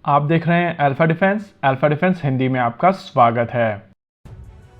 आप देख रहे हैं अल्फा डिफेंस हिंदी में आपका स्वागत है।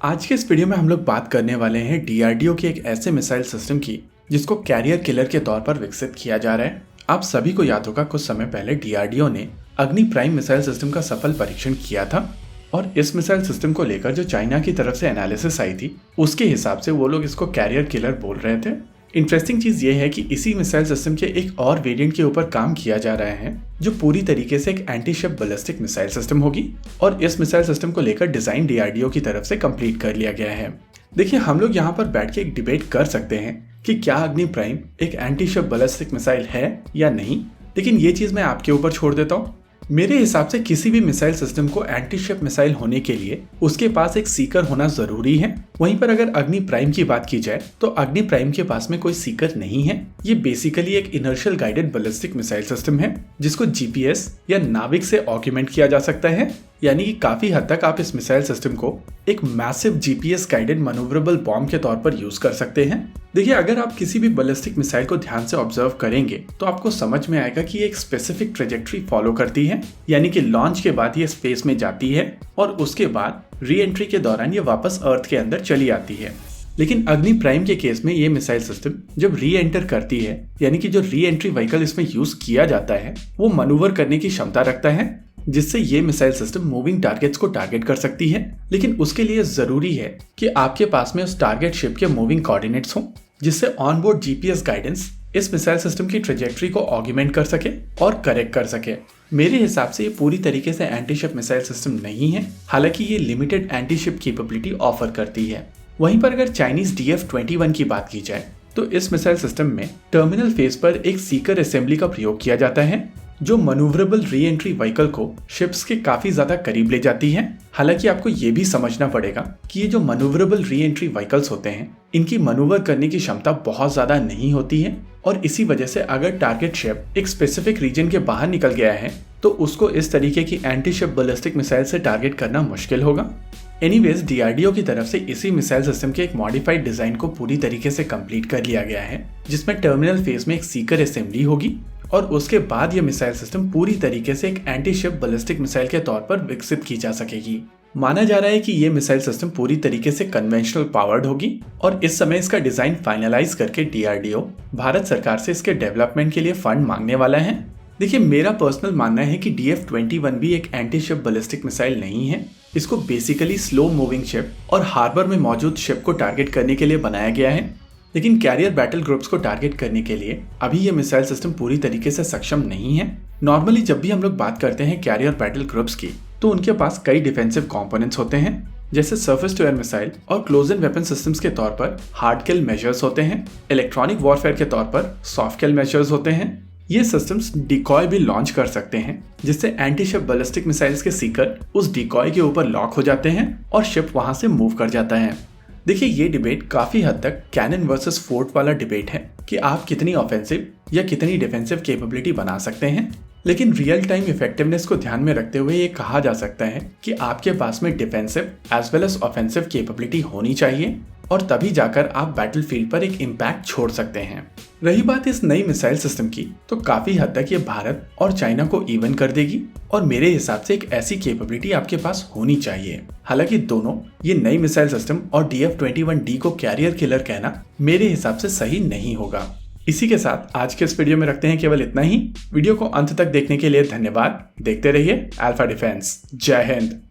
आज के इस वीडियो में हम लोग बात करने वाले हैं डीआरडीओ के एक ऐसे मिसाइल सिस्टम की जिसको कैरियर किलर के तौर पर विकसित किया जा रहा है। आप सभी को याद होगा कुछ समय पहले डीआरडीओ ने अग्नि प्राइम मिसाइल सिस्टम का सफल परीक्षण किया था और इस मिसाइल सिस्टम को लेकर जो चाइना की तरफ से एनालिसिस आई थी उसके हिसाब से वो लोग इसको कैरियर किलर बोल रहे थे। इंटरेस्टिंग चीज ये है कि इसी मिसाइल सिस्टम के एक और वेरिएंट के ऊपर काम किया जा रहा है जो पूरी तरीके से एक anti ship ballistic missile system होगी और इस मिसाइल सिस्टम को लेकर डिजाइन डीआरडीओ की तरफ से कंप्लीट कर लिया गया है। देखिए, हम लोग यहाँ पर बैठ के एक डिबेट कर सकते हैं कि क्या अग्नि प्राइम एक एंटी शिप बैलिस्टिक मिसाइल है या नहीं, लेकिन ये चीज मैं आपके ऊपर छोड़ देता हूँ। मेरे हिसाब से किसी भी मिसाइल सिस्टम को एंटी शिप मिसाइल होने के लिए उसके पास एक सीकर होना जरूरी है। वहीं पर अगर अग्नि प्राइम की बात की जाए तो अग्नि प्राइम के पास में कोई सीकर नहीं है। ये बेसिकली एक inertial guided ballistic missile system है जिसको जीपीएस या नाविक से ऑक्यूमेंट किया जा सकता है, यानी कि काफी हद तक आप इस मिसाइल सिस्टम को एक massive GPS guided manoeuvrable bomb के तौर पर यूज कर सकते हैं। देखिए, अगर आप किसी भी बैलिस्टिक मिसाइल को ध्यान से ऑब्जर्व करेंगे तो आपको समझ में आएगा कि ये एक स्पेसिफिक ट्रेजेक्ट्री फॉलो करती है, यानी कि लॉन्च के बाद ये स्पेस में जाती है और उसके बाद री एंट्री के दौरान ये वापस अर्थ के अंदर चली आती है। लेकिन अग्नि प्राइम के केस में ये मिसाइल सिस्टम जब री एंटर करती है, यानी कि जो री एंट्री व्हीकल इसमें यूज किया जाता है वो मैन्यूवर करने की क्षमता रखता है जिससे ये मिसाइल सिस्टम मूविंग टारगेट्स को टारगेट कर सकती है। लेकिन उसके लिए जरूरी है कि आपके पास में उस टारगेट शिप के मूविंग कोऑर्डिनेट्स हों जिससे ऑनबोर्ड जीपीएस गाइडेंस इस मिसाइल सिस्टम की ट्रेजेक्ट्री को ऑग्यूमेंट कर सके और करेक्ट कर सके। मेरे हिसाब से ये पूरी तरीके से एंटी शिप मिसाइल सिस्टम नहीं है, हालांकि ये limited anti ship capability offer करती है। वहीं पर अगर चाइनीज DF-21 की बात की जाए तो इस मिसाइल सिस्टम में टर्मिनल फेज पर एक सीकर असेंबली का प्रयोग किया जाता है जो मैन्यूवरेबल री एंट्री व्हीकल को शिप्स के काफी ज्यादा करीब ले जाती है। हालांकि आपको ये भी समझना पड़ेगा कि ये जो मैन्यूवरेबल री एंट्री व्हीकल्स होते हैं इनकी मैन्यूवर करने की क्षमता बहुत ज्यादा नहीं होती है और इसी वजह से अगर टारगेट शिप एक स्पेसिफिक रीजन के बाहर निकल गया है तो उसको इस तरीके की एंटी शिप बैलिस्टिक मिसाइल से टारगेट करना मुश्किल होगा। एनीवेज, डीआरडीओ की तरफ से इसी मिसाइल सिस्टम के एक मॉडिफाइड डिजाइन को पूरी तरीके से कंप्लीट कर लिया गया है जिसमें टर्मिनल फेज में एक सीकर असेंबली होगी और उसके बाद ये मिसाइल सिस्टम पूरी तरीके से एक एंटी शिप बैलिस्टिक मिसाइल के तौर पर विकसित की जा सकेगी। माना जा रहा है कि ये मिसाइल सिस्टम पूरी तरीके से कन्वेंशनल पावर्ड होगी और इस समय इसका डिजाइन फाइनलाइज करके डीआरडीओ भारत सरकार से इसके डेवलपमेंट के लिए फंड मांगने वाला है। देखिए, मेरा पर्सनल मानना है कि DF-21 भी एक एंटी शिप बैलिस्टिक मिसाइल नहीं है। इसको बेसिकली स्लो मूविंग शिप और हार्बर में मौजूद शिप को टारगेट करने के लिए बनाया गया है, लेकिन कैरियर बैटल ग्रुप्स को टारगेट करने के लिए अभी ये मिसाइल सिस्टम पूरी तरीके से सक्षम नहीं है। नॉर्मली जब भी हम लोग बात करते हैं कैरियर बैटल ग्रुप्स की तो उनके पास कई डिफेंसिव कंपोनेंट्स होते हैं जैसे सरफेस टू एयर मिसाइल और क्लोज इन वेपन सिस्टम्स के तौर पर हार्ड किल मेजर्स होते हैं, इलेक्ट्रॉनिक वॉरफेयर के तौर पर सॉफ्ट किल मेजर्स होते हैं। ये सिस्टम्स डिकॉय भी लॉन्च कर सकते हैं जिससे एंटी शिप बैलिस्टिक मिसाइल्स के सीकर उस डिकॉय के ऊपर लॉक हो जाते हैं और शिप वहां से मूव कर जाता है। देखिए, ये डिबेट काफी हद तक कैनन वर्सेस फोर्ट वाला डिबेट है कि आप कितनी ऑफेंसिव या कितनी डिफेंसिव कैपेबिलिटी बना सकते हैं, लेकिन रियल टाइम इफेक्टिवनेस को ध्यान में रखते हुए ये कहा जा सकता है कि आपके पास में defensive as well as offensive capability होनी चाहिए और तभी जाकर आप बैटलफील्ड पर एक इम्पैक्ट छोड़ सकते हैं। रही बात इस नई मिसाइल सिस्टम की तो काफी हद तक ये भारत और चाइना को इवन कर देगी और मेरे हिसाब से एक ऐसी कैपेबिलिटी आपके पास होनी चाहिए। हालांकि दोनों, ये नई मिसाइल सिस्टम और DF-21D को कैरियर किलर कहना मेरे हिसाब से सही नहीं होगा। इसी के साथ आज के इस वीडियो में रखते हैं केवल इतना ही। वीडियो को अंत तक देखने के लिए धन्यवाद। देखते रहिए अल्फा डिफेंस। जय हिंद।